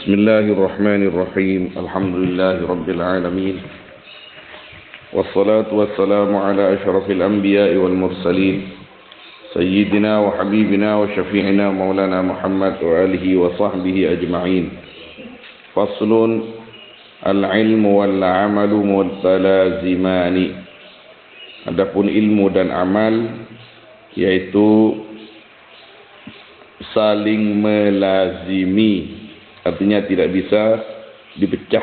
بسم الله الرحمن الرحيم الحمد لله رب العالمين والصلاة والسلام على أشرف الأنبياء والمرسلين سيدنا وحبيبنا وشفيعنا مولانا محمد وآله وصحبه أجمعين فصل العلم والعمل متلازمان. Adapun ilmu dan amal yaitu saling melazimi, artinya tidak bisa dipecah,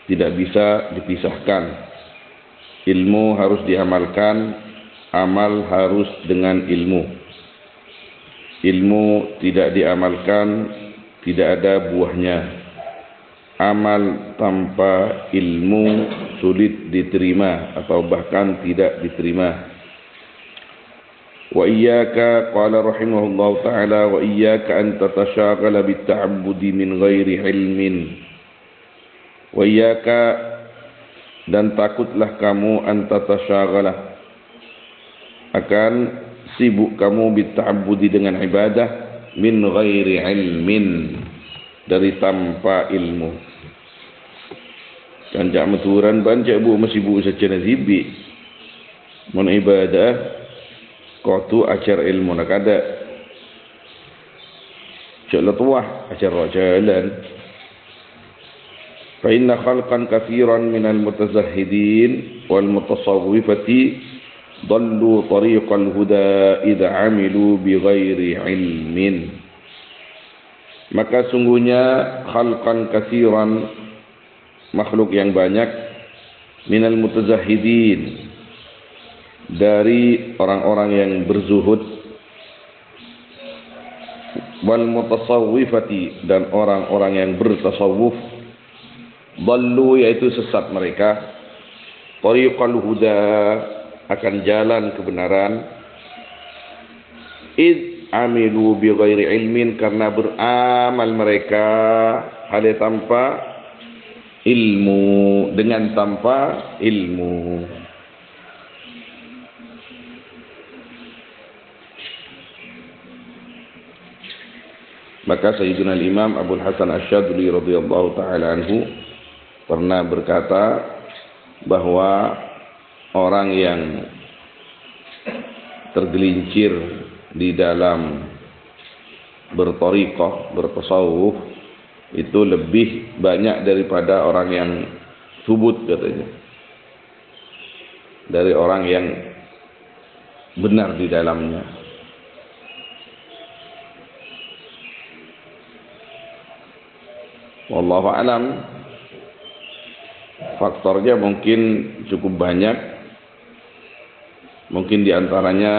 tidak bisa dipisahkan. Ilmu harus diamalkan, amal harus dengan ilmu. Ilmu tidak diamalkan, tidak ada buahnya. Amal tanpa ilmu sulit diterima atau bahkan tidak diterima. Wa iyyaka qala rahimahullahu ta'ala wa iyyaka an tatashaghala bitta'abbudi min ghairi ilmin. Wa iyyaka, dan takutlah kamu an tatashaghala, akan sibuk kamu bitta'abbudi dengan ibadah min ghairi ilmin, dari tanpa ilmu. Kanjak meturan banjak bu masibuk secara zibik mun ibadah kau tu ajar ilmu nak ada cak letuah ajar jalan. Fa inna khalqan kathiran minal mutazahhidin wal mutasawwifati dallu tariqal huda idza amilu bighairi ilmin. Maka sungguhnya khalqan kathiran, makhluk yang banyak, minal mutazahhidin, dari orang-orang yang berzuhud, wal mutasawwifati, dan orang-orang yang bertasawuf, dallu, yaitu sesat mereka, tariqal huda, akan jalan kebenaran, id amilu bi ghairi ilmin, karena beramal mereka hal tanpa ilmu, dengan tanpa ilmu. Maka Sayyidina Imam Abu Hasan Asy-Syadzili radhiyallahu taala anhu pernah berkata bahwa orang yang tergelincir di dalam berthariqah, bertasawuf, itu lebih banyak daripada orang yang subut, katanya, dari orang yang benar di dalamnya. Wallahu alam, faktornya mungkin cukup banyak. Mungkin diantaranya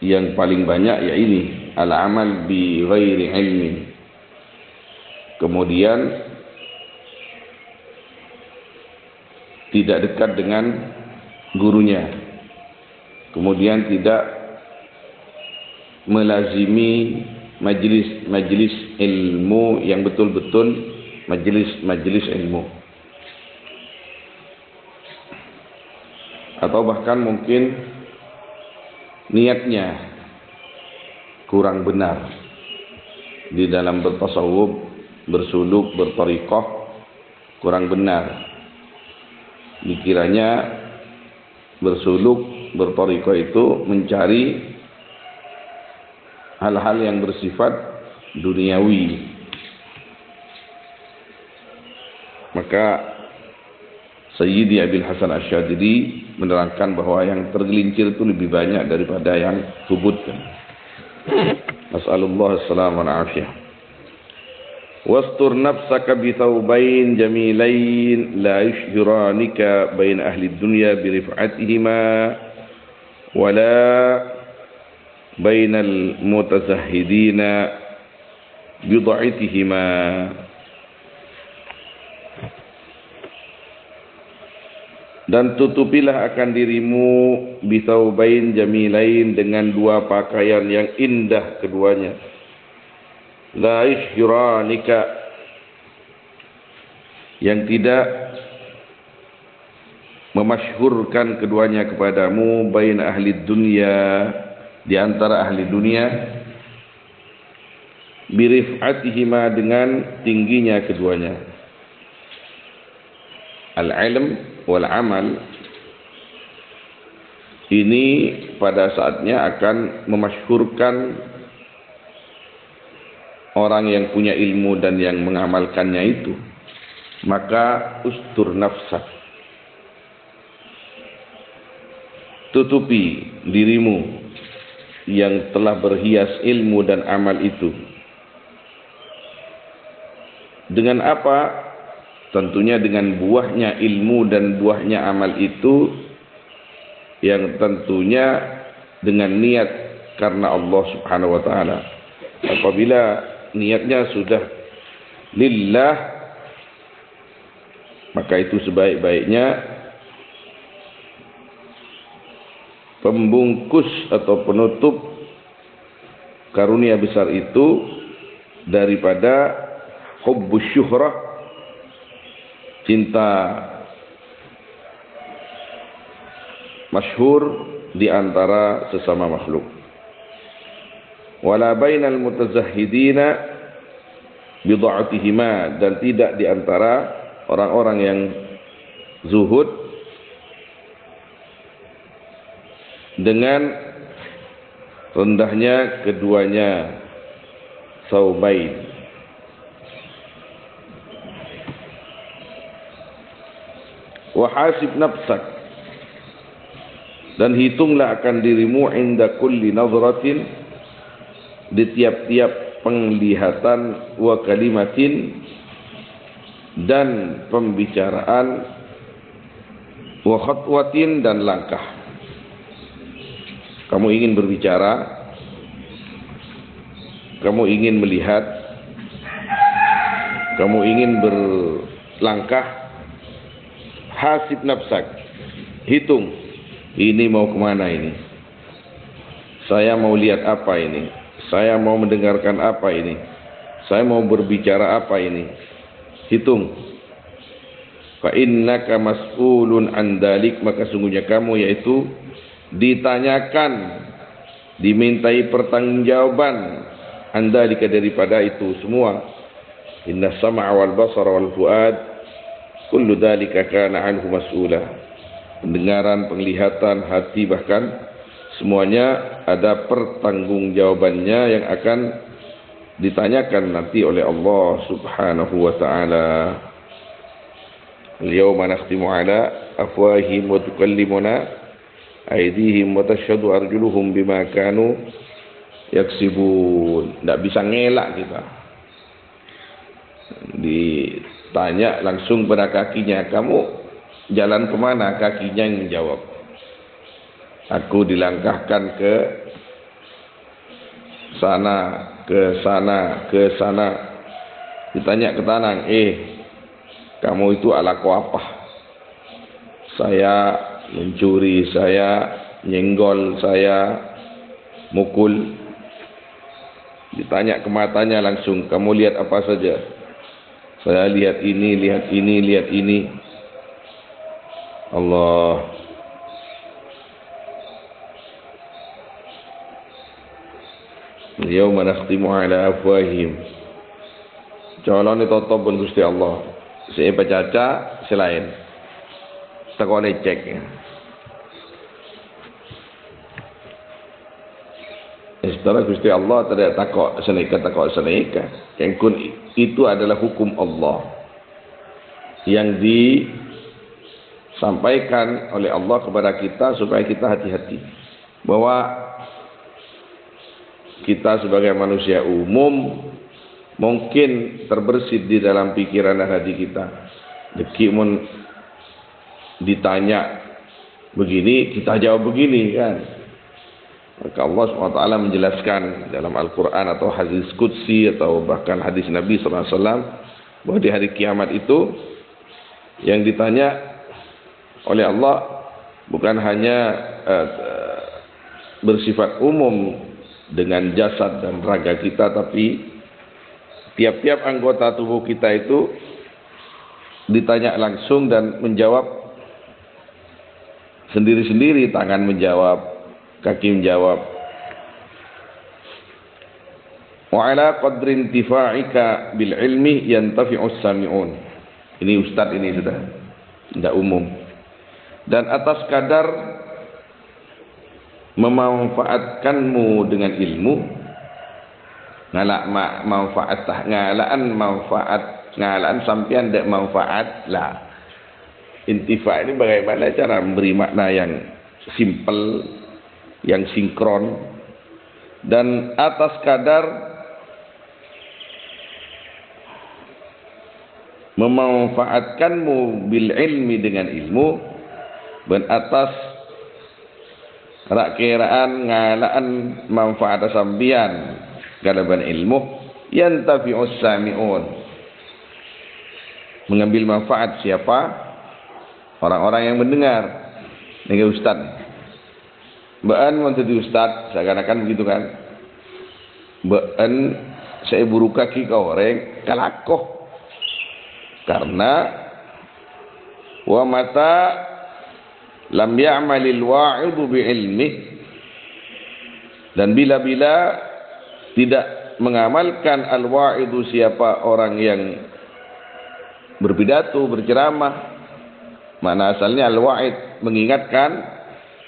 yang paling banyak ya ini, al-amal bi ghairi ilmin. Kemudian tidak dekat dengan gurunya. Kemudian tidak melazimi majlis ilmu yang betul-betul majlis ilmu. Atau bahkan mungkin niatnya kurang benar di dalam bertasawuf, bersuluk, berthariqah, kurang benar. Dikiranya bersuluk, berthariqah itu mencari hal-hal yang bersifat duniawi. Maka Sayyidi Abil Hasan Asy-Syadzili menerangkan bahwa yang tergelincir itu lebih banyak daripada yang subutkan. Nas'alullah as-salamah wal afiyah. Wastur nafsaka bi thawbain jamilain la yushhiranika bain ahli dunya bi rif'atihima wala bainal mutazahhidina bi dha'itihima. Dan tutupilah akan dirimu bisaubain jamilain, dengan dua pakaian yang indah keduanya. La ishiranika, yang tidak memasyhurkan keduanya kepadamu, bain ahli dunia, di antara ahli dunia, birif'atihima, dengan tingginya keduanya. Al-ilm wal amal ini pada saatnya akan memasyhurkan orang yang punya ilmu dan yang mengamalkannya itu. Maka ustur nafsak, tutupi dirimu yang telah berhias ilmu dan amal itu. Dengan apa? Tentunya dengan buahnya ilmu dan buahnya amal itu, yang tentunya dengan niat karena Allah Subhanahu wa taala. Apabila niatnya sudah lillah, maka itu sebaik-baiknya pembungkus atau penutup karunia besar itu daripada hubbus syuhrah, cinta masyhur di antara sesama makhluk. Wala bainal mutazahhidina bid'atihima, dan tidak di antara orang-orang yang zuhud dengan rendahnya keduanya saubain. Wahasib nafsak, dan hitunglah akan dirimu inda kulli nazratin, di tiap-tiap penglihatan, wa kalimatin, dan pembicaraan, wa khatwatin, dan langkah. Kamu ingin berbicara, kamu ingin melihat, kamu ingin berlangkah, hasib nafsak, hitung, ini mau kemana ini, saya mau lihat apa ini, saya mau mendengarkan apa ini, saya mau berbicara apa ini. Hitung. Fa innaka mas'ulun an dalik, maka sungguhnya kamu yaitu ditanyakan, dimintai pertanggungjawaban, andalika, daripada itu semua. Inna sam'a wal basara wal fuad kullu dalika kana anhu mas'ula. Pendengaran, penglihatan, hati, bahkan semuanya ada pertanggungjawabannya yang akan ditanyakan nanti oleh Allah Subhanahu wa ta'ala. Al-yawma nakhtimu ala afwahihim wa tukallimuna aydihim wa tashhadu arjuluhum bima kanu yaksibun. Tidak bisa ngelak kita. Ditanya langsung pada kakinya, kamu jalan kemana? Kakinya yang menjawab, aku dilangkahkan ke sana, ke sana, ke sana. Ditanya ke tangan, kamu itu alaku apa? Saya mencuri, saya nyenggol, saya mukul. Ditanya ke matanya langsung, kamu lihat apa saja? Saya lihat ini, lihat ini, lihat ini. Allah. Yauma nakhtimu ala afwahihim. Calon itu pun Gusti Allah. Saya baca selain takut lecek. Setelah Gusti Allah tidak takut seneka. Yang itu adalah hukum Allah yang disampaikan oleh Allah kepada kita supaya kita hati-hati bahwa kita sebagai manusia umum mungkin terbersit di dalam pikiran dan hati kita. Dekimun ditanya begini, kita jawab begini kan. Maka Allah SWT menjelaskan dalam Al-Quran atau hadis Qudsi atau bahkan hadis Nabi SAW bahwa di hari kiamat itu yang ditanya oleh Allah bukan hanya bersifat umum dengan jasad dan raga kita, tapi tiap-tiap anggota tubuh kita itu ditanya langsung dan menjawab sendiri-sendiri. Tangan menjawab, kaki menjawab. Wa ala qadri intifa'ika bil ilmi yantafi'us sami'un. Ini ustaz ini sudah tidak umum. Dan atas kadar memanfaatkanmu dengan ilmu, ngalaan sampean ndak manfaat lah. Intifa ini bagaimana cara memberi makna yang simple, yang sinkron, dan atas kadar memanfaatkanmu bil ilmi dengan ilmu, dan atas rakiraan ngalaan manfaat sambian galaban ilmu yantafi'us sami'un, mengambil manfaat siapa? Orang-orang yang mendengar. Ini ustaz Baan mau jadi ustaz, seakan-akan begitu kan. Baan saya buru kaki ke orang kalakoh. Karena wa mata lam ya'malil wa'idhu bi'ilmih, dan bila-bila tidak mengamalkan al-wa'idhu siapa orang yang berpidato, berceramah, mana asalnya al-wa'id mengingatkan,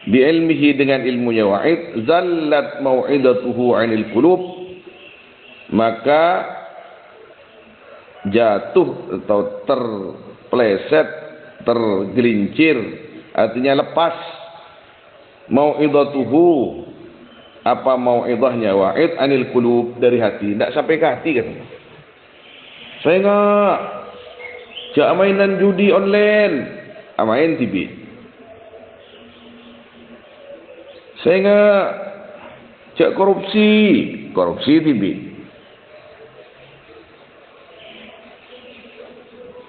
bi'ilmihi dengan ilmunya wa'id, zallat mau'idatuhu 'anil qulub, maka jatuh atau terpleset, tergelincir, artinya lepas mau'idatuhu, apa mau'idahnya wa'id, 'anil qulub, dari hati, tidak sampai ke hati kan. Saya enggak jak mainan judi online, main TV. Saya enggak jak korupsi TV.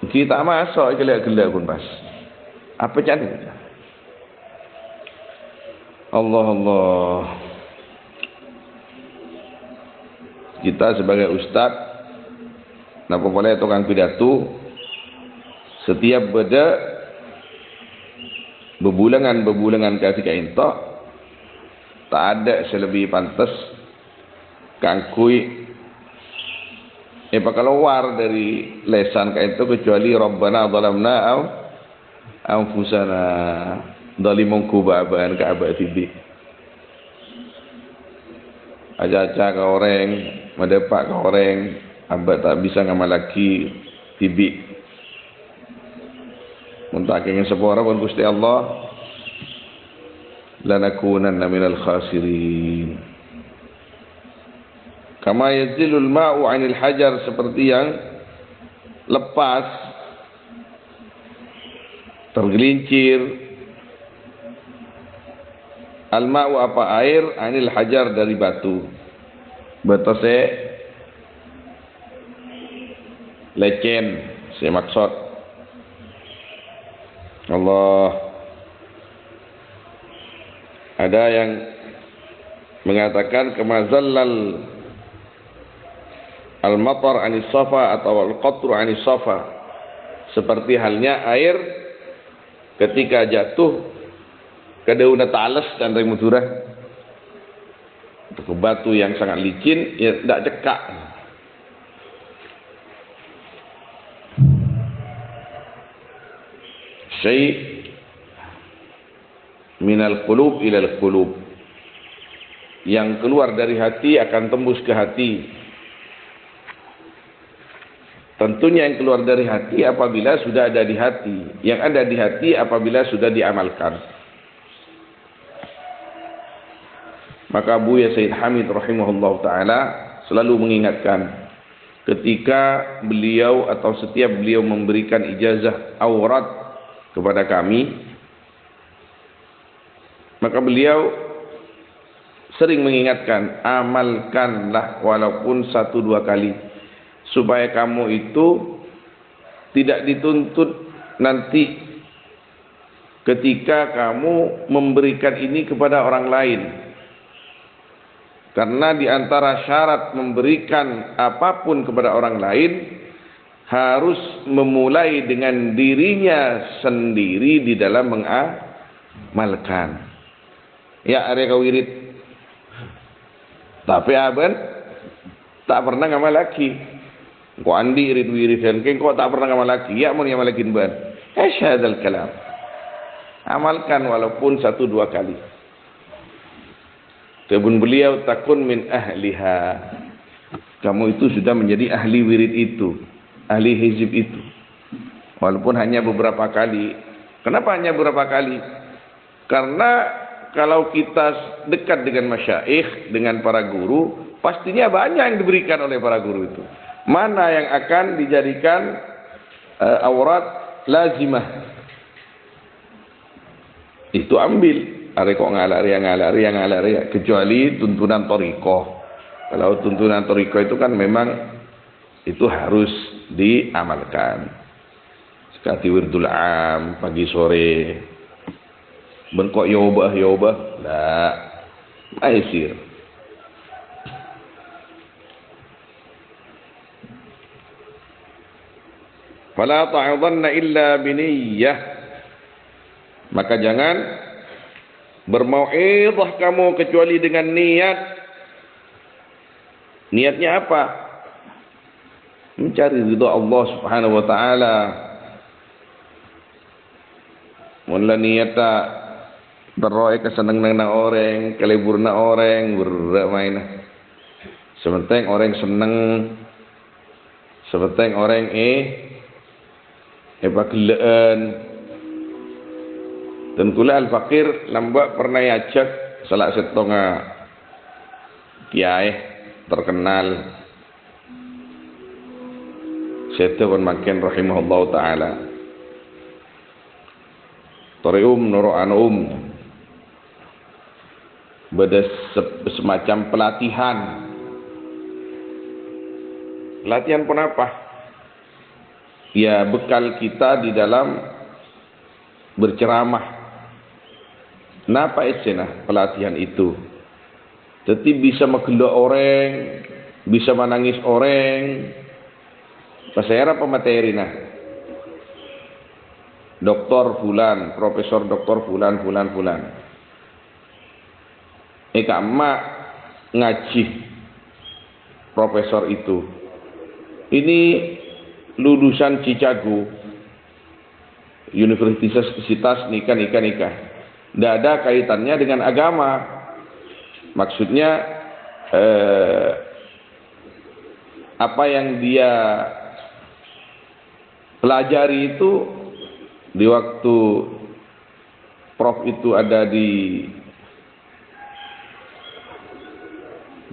Kita masuk gelak-gelak pun pas. Apa jadi? Allah. Kita sebagai ustaz, napa boleh tukang pidato, setiap beda bebulangan ketika itu tak ada selebih pantas kangkui keluar dari lesan kayak itu kecuali Rabbana zalamna anfusana zalimun kubabaan ka'aba tibi. Aja-aja ke orang, medepak ke orang, abad tak bisa ngamalaki tibi. Untuk ingin sepora pun Gusti Allah, lanakunanna minal khasirin. Kama yazilul ma'u 'anil hajar, seperti yang lepas, tergelincir, al-ma'u apa air, 'anil hajar dari batu. Batase lecen, saya maksud. Allah. Ada yang mengatakan kemazallal al-matar anis safa atau al-qatru anis safa, seperti halnya air ketika jatuh ke daun talas dan remudurah ke batu yang sangat licin, ya tidak cekak. Syai' minal qulub ilal qulub, yang keluar dari hati akan tembus ke hati. Tentunya yang keluar dari hati apabila sudah ada di hati, yang ada di hati apabila sudah diamalkan. Maka Buya Sayyid Hamid rahimahullah ta'ala selalu mengingatkan ketika beliau atau setiap beliau memberikan ijazah aurat kepada kami, maka beliau sering mengingatkan, amalkanlah walaupun 1-2 kali, supaya kamu itu tidak dituntut nanti ketika kamu memberikan ini kepada orang lain. Karena di antara syarat memberikan apapun kepada orang lain harus memulai dengan dirinya sendiri di dalam mengamalkan. Ya, are kawirit. Tapi aben tak pernah ngamal lagi. Kau andi irit wirid dan kau tak pernah ngamal lagi. Ya mau ngamal lagi ban. Hadzal kalam. Amalkan walaupun 1-2 kali. Kebun beliau takun min ahliha. Kamu itu sudah menjadi ahli wirid itu, ahli hizib itu. Walaupun hanya beberapa kali. Kenapa hanya beberapa kali? Karena kalau kita dekat dengan masyaikh, dengan para guru, pastinya banyak yang diberikan oleh para guru itu. Mana yang akan dijadikan aurat lazimah? Itu ambil. Are kok ngalari. Kecuali tuntunan thariqah. Kalau tuntunan thariqah itu kan memang itu harus diamalkan. Seperti wirdul am pagi sore. Bengkok yobah. Nah, maisir. Fala ta'udhanna illa biniyyah. Maka jangan bermau'idhah kamu kecuali dengan niat. Niatnya apa? Mencari ridha Allah Subhanahu wa taala. Mula niata berroe kesenangan orang, keleburna orang, bermain. Sementara orang senang, sementara orang pagelaan. Dan kula al-fakir lambak pernah ajak salah setonga kiai terkenal Syekh makin rahimahullah taala torium nuru anum beda semacam pelatihan pun apa? Ya bekal kita di dalam berceramah. Napa esena pelatihan itu? Jadi bisa mengelak orang, bisa menangis orang. Pasal apa materi nah? Doktor fulan, profesor doktor fulan. Eka emak ngaji profesor itu. Ini lulusan Cicago, Universitas nikah. Tidak ada kaitannya dengan agama. Maksudnya apa yang dia pelajari itu di waktu Prof itu ada di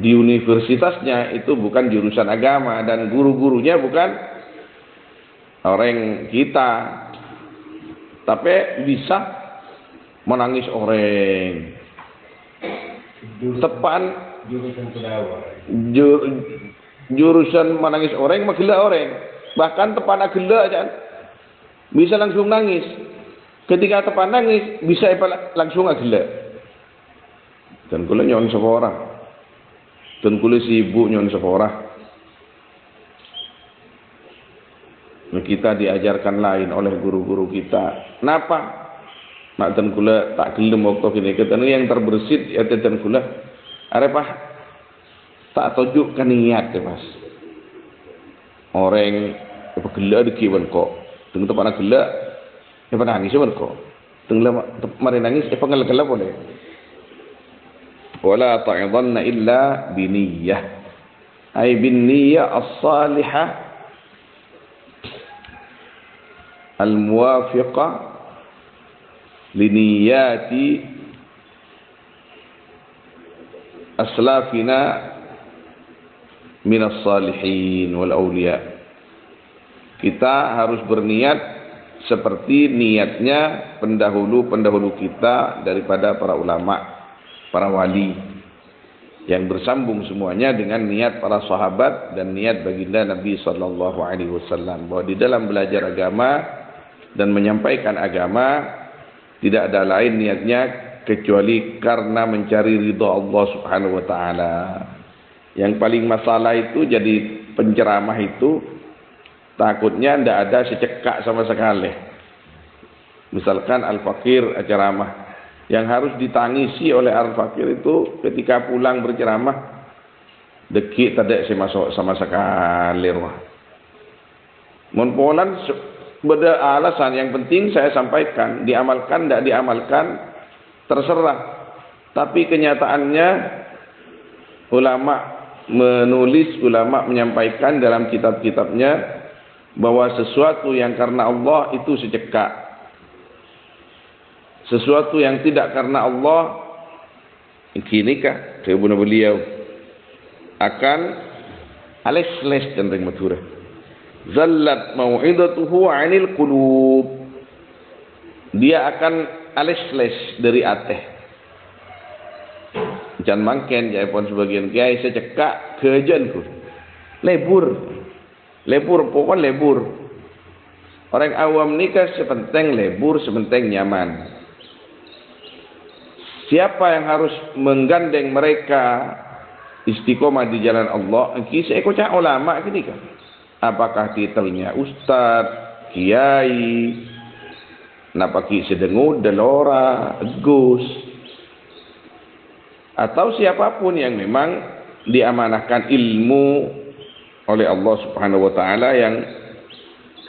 universitasnya itu bukan jurusan agama dan guru-gurunya bukan orang kita, tapi bisa menangis orang. Tepan jurusan menangis orang, magela orang. Bahkan tepan agela aja bisa langsung nangis. Ketika tepan nangis bisa langsung agela. Dan kula nyon sephora. Dan kula sibuk nyon sephora. Kita diajarkan lain oleh guru-guru kita. Napa? Nak dan kula tak gelem waktu kini ketemu yang terbersit ya dan kula arepah tak tunjukkan niat ya mas orang apa gelak deki ban kok teng tepan gelak ya nangis ban kok teng mari nangis pengelak boleh wala ta'idhanna illa biniyyah ay binniyah as-salihah al-muwafiqah liniyati aslafina minas salihin wal awliya. Kita harus berniat seperti niatnya pendahulu-pendahulu kita daripada para ulama, para wali yang bersambung semuanya dengan niat para sahabat dan niat baginda Nabi sallallahu alaihi wasallam bahwa di dalam belajar agama dan menyampaikan agama tidak ada lain niatnya kecuali karena mencari ridha Allah Subhanahu wa taala. Yang paling masalah itu jadi penceramah itu takutnya tidak ada secekak sama sekali. Misalkan al-fakir ceramah yang harus ditangisi oleh al-fakir itu ketika pulang berceramah Dekik tak saya masuk sama sekali rumah. Mun polan beda alasan, yang penting saya sampaikan, diamalkan tidak diamalkan terserah. Tapi kenyataannya ulama menulis, ulama menyampaikan dalam kitab-kitabnya bahwa sesuatu yang karena Allah itu secekak. Sesuatu yang tidak karena Allah, ikinikah kebuna beliau akan ales-les dan ring matura. Zallat mau'idatuhu 'anil qulub. Dia akan ales-les dari ateh. Jangan mangken jaya pun sebagian kiai secekak kejanku. Lebur pokok lebur. Orang awam nikah sepenting lebur, sepenting nyaman. Siapa yang harus menggandeng mereka istiqomah di jalan Allah? Kisah ekocak ulama gini kan. Apakah titelnya ustaz, kiai, napaki sedengu, delora, gus, atau siapapun yang memang diamanahkan ilmu oleh Allah Subhanahu wa taala yang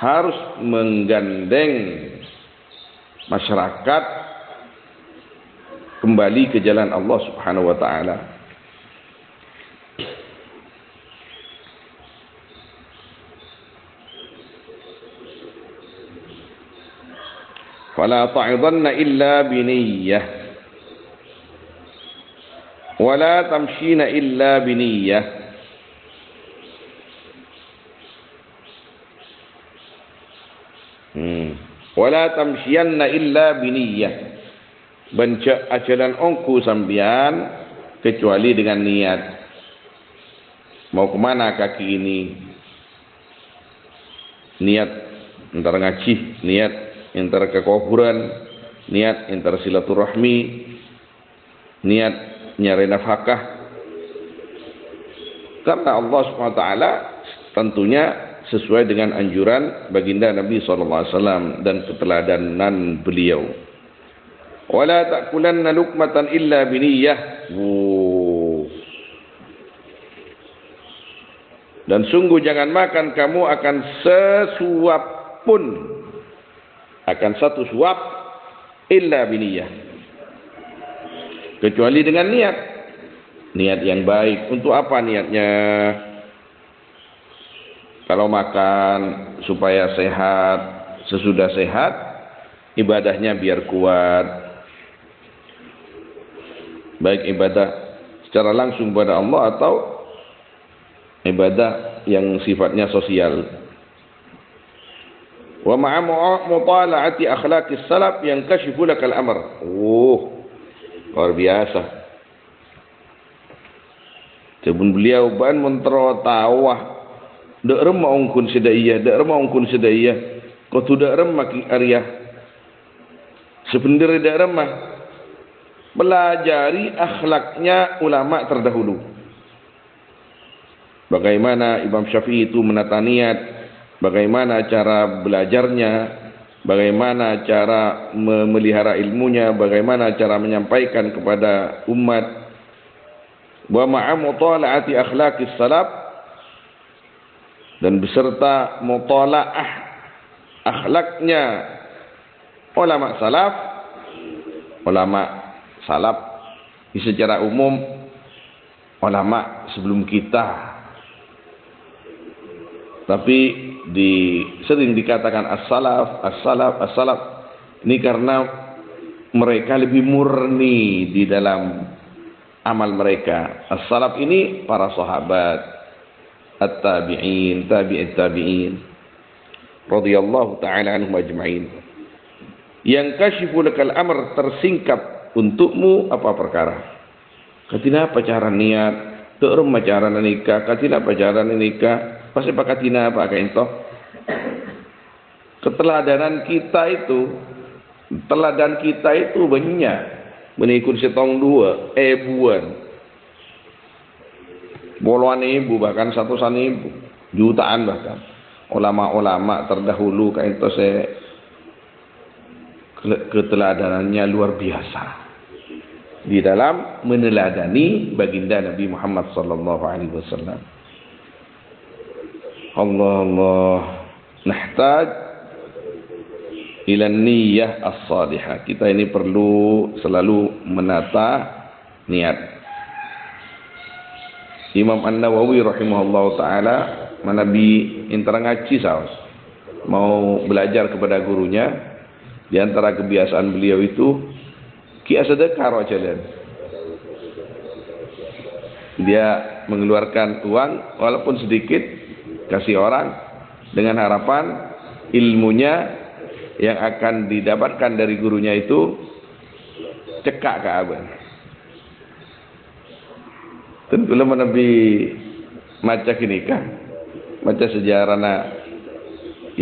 harus menggandeng masyarakat kembali ke jalan Allah Subhanahu wa taala. Fala ta'idhanna illa biniyyah wala tamshina illa biniyyah. Wala tamshiyanna illa biniyyah. Banca ajalan ongku sambian kecuali dengan niat. Mau kemana kaki ini? Niat entar ngaji, niat entar ke kuburan, niat entar silaturahmi, niat nyari nafkah. Karena Allah SWT tentunya sesuai dengan anjuran baginda Nabi SAW dan keteladanan beliau. Wala ta'kulanna luqmatan illa biniyyah. Dan sungguh jangan makan kamu akan sesuap pun, akan satu suap, illa biniyyah, kecuali dengan niat. Niat yang baik. Untuk apa niatnya? Kalau makan supaya sehat, sesudah sehat ibadahnya biar kuat. Baik ibadah secara langsung kepada Allah atau ibadah yang sifatnya sosial. Wa ma'a mutala'ati akhlaqis salaf yankashifu lakal amr. Luar biasa. Sebelum beliau ban mentero tawah dak remah ongkun sedaiyah, dak remah ongkun sedaiyah. Kau tu dak remah ki arya. Sebenarnya dak remah. Pelajari akhlaknya ulama terdahulu. Bagaimana Imam Syafi'i itu menata niat, bagaimana cara belajarnya, bagaimana cara memelihara ilmunya, bagaimana cara menyampaikan kepada umat. Wa ma'a mutala'ati akhlaqis salaf, dan beserta mutala'ah akhlaknya ulama salaf. Ulama salaf secara umum ulama sebelum kita, tapi sering dikatakan as-salaf, as-salaf, as-salaf. Ini karena mereka lebih murni di dalam amal mereka. As-salaf ini para sahabat, at-tabi'in, tabi'it tabi'in, radhiyallahu ta'ala anhum ajma'in. Yang kasyifu lakal amr, tersingkap untukmu apa perkara. Katina pacaran niat, terum pacaran nikah, katina pacaran nikah, pasti pakatina apa kaento. Keteladanan kita itu, teladan kita itu banyak. Menikun setong dua, buan. Puluhan ribu, bahkan ratusan ribu, jutaan bahkan. Ulama-ulama terdahulu kaento saya keteladanannya luar biasa. di dalam meneladani baginda Nabi Muhammad sallallahu alaihi wasallam. Allah nahtaj ila niyyah as-salihah. Kita ini perlu selalu menata niat. Imam An-Nawawi rahimahullahu taala manabi intara ngaji saus mau belajar kepada gurunya, di antara kebiasaan beliau itu ki sedekah jalan. Dia mengeluarkan uang walaupun sedikit kasih orang dengan harapan ilmunya yang akan didapatkan dari gurunya itu cekak ke abang. Tentu lama Nabi maca kinikah, maca sejarah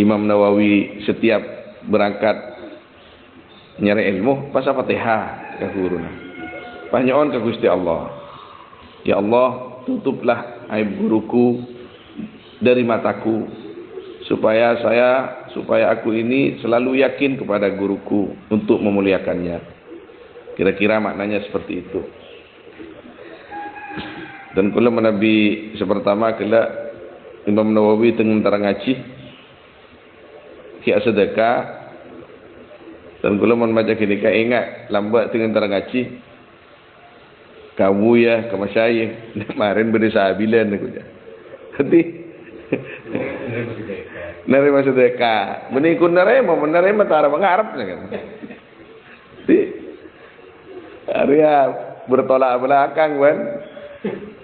Imam Nawawi setiap berangkat nyari ilmu pas Fatihah ke guruna. Panyaon ke Gusti Allah. Ya Allah, tutuplah aib guruku dari mataku supaya aku ini selalu yakin kepada guruku untuk memuliakannya. Kira-kira maknanya seperti itu. Dan kala Nabi sepertama kala Imam Nawawi tengah antara ngaji kia sedekah, dan kala membaca kini ka ingat lambat tengah antara ngaji kamu ya ke masyayikh kemarin berdesa abilan aku ya. Hati nerima sedekah. Menikun menerima tara mengharap kan. Di area bertolak belakang kan.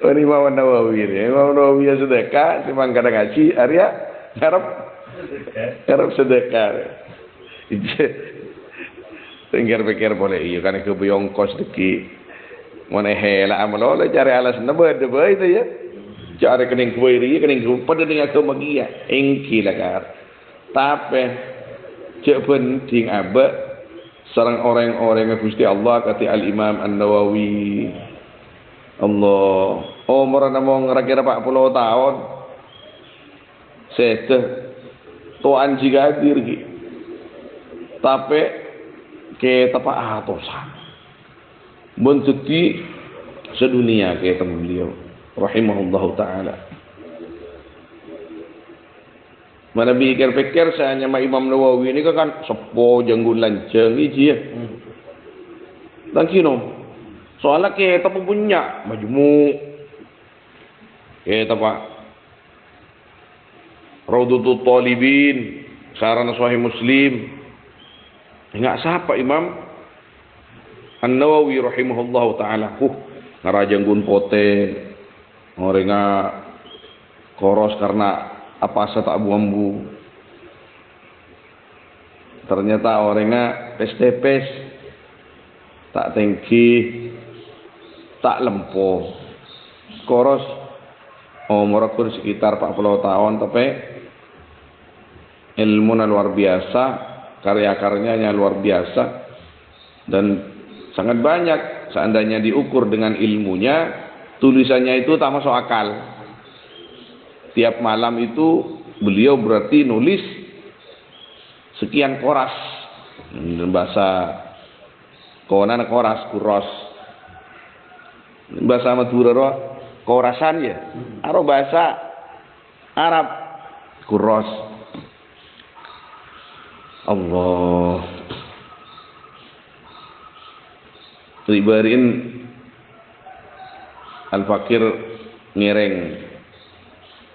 Imam Nawawi ini. Imam Nawawi sedekah, simang kadang ngaji, area harap sedekah. Pikir boleh iya kan ke biyongkos deki. Mana hela amal oleh cari alas nabad itu ya. Cari kening kuiri, kening kuiri, pada dengan kemagia, engki lagar. Tapi, cek penting abad, serang orang-orang yang Gusti Allah kata Al-Imam An-Nawawi. Allah, umurnya mau ngerakira 40 tahun. Seteh, tuan jika hadir. Tapi, kita pak atosan. Bentukti sedunia kita beliau. Rahimahullahu ta'ala. Mana pikir-pikir saya hanya Imam Nawawi ini kan sepo janggut lanceng iji ya. Dan kino soalnya kita punya majmu kita pak Raudatul Talibin Sarana Sahih Muslim. Enggak siapa Imam An-Nawawi rahimahullahu ta'ala. Ngarajanggun pote ngorenga koros karena apa tak buambu. Ternyata orangnya pes-pes tak tengki tak lempo. Koros umur sekitar 40 tahun tapi ilmunya luar biasa, karya-karyanya luar biasa dan sangat banyak. Seandainya diukur dengan ilmunya, tulisannya itu tak masuk akal. Tiap malam itu beliau berarti nulis sekian koras. Bahasa konan koras, kuros. Bahasa Madura korasan ya. Aro bahasa Arab kuros. Allah. Ribarin Al-Fakir ngereng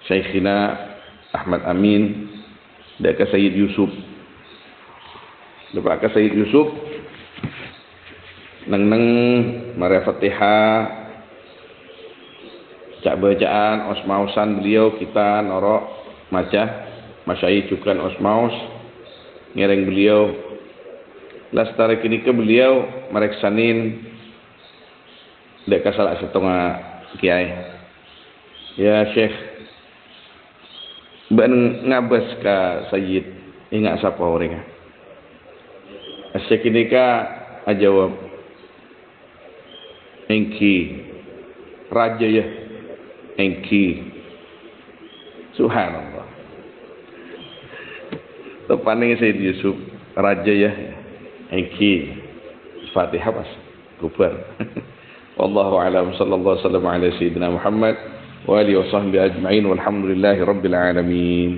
Syekhina Ahmad Amin daka Sayyid Yusuf. Lepas ke Sayyid Yusuf neng Maria Fatihah cak bacaan osmausan beliau kita norok maca masyayikh cukan osmaus ngereng beliau lastare kini ke beliau mereksanin deka salah setengah kiai ya Syekh ban ngabas ka Sayyid ingat siapa orangnya Syekh ini ka ajawab engki raja ya engki subhanallah tepane Sayyid Yusuf raja ya engki Fatihah pas Kubar. Wallahu a'lam, sallallahu alaihi wasallam ala sayyidina Muhammad wa alihi wa sahbihi ajma'in walhamdulillahi rabbil alamin.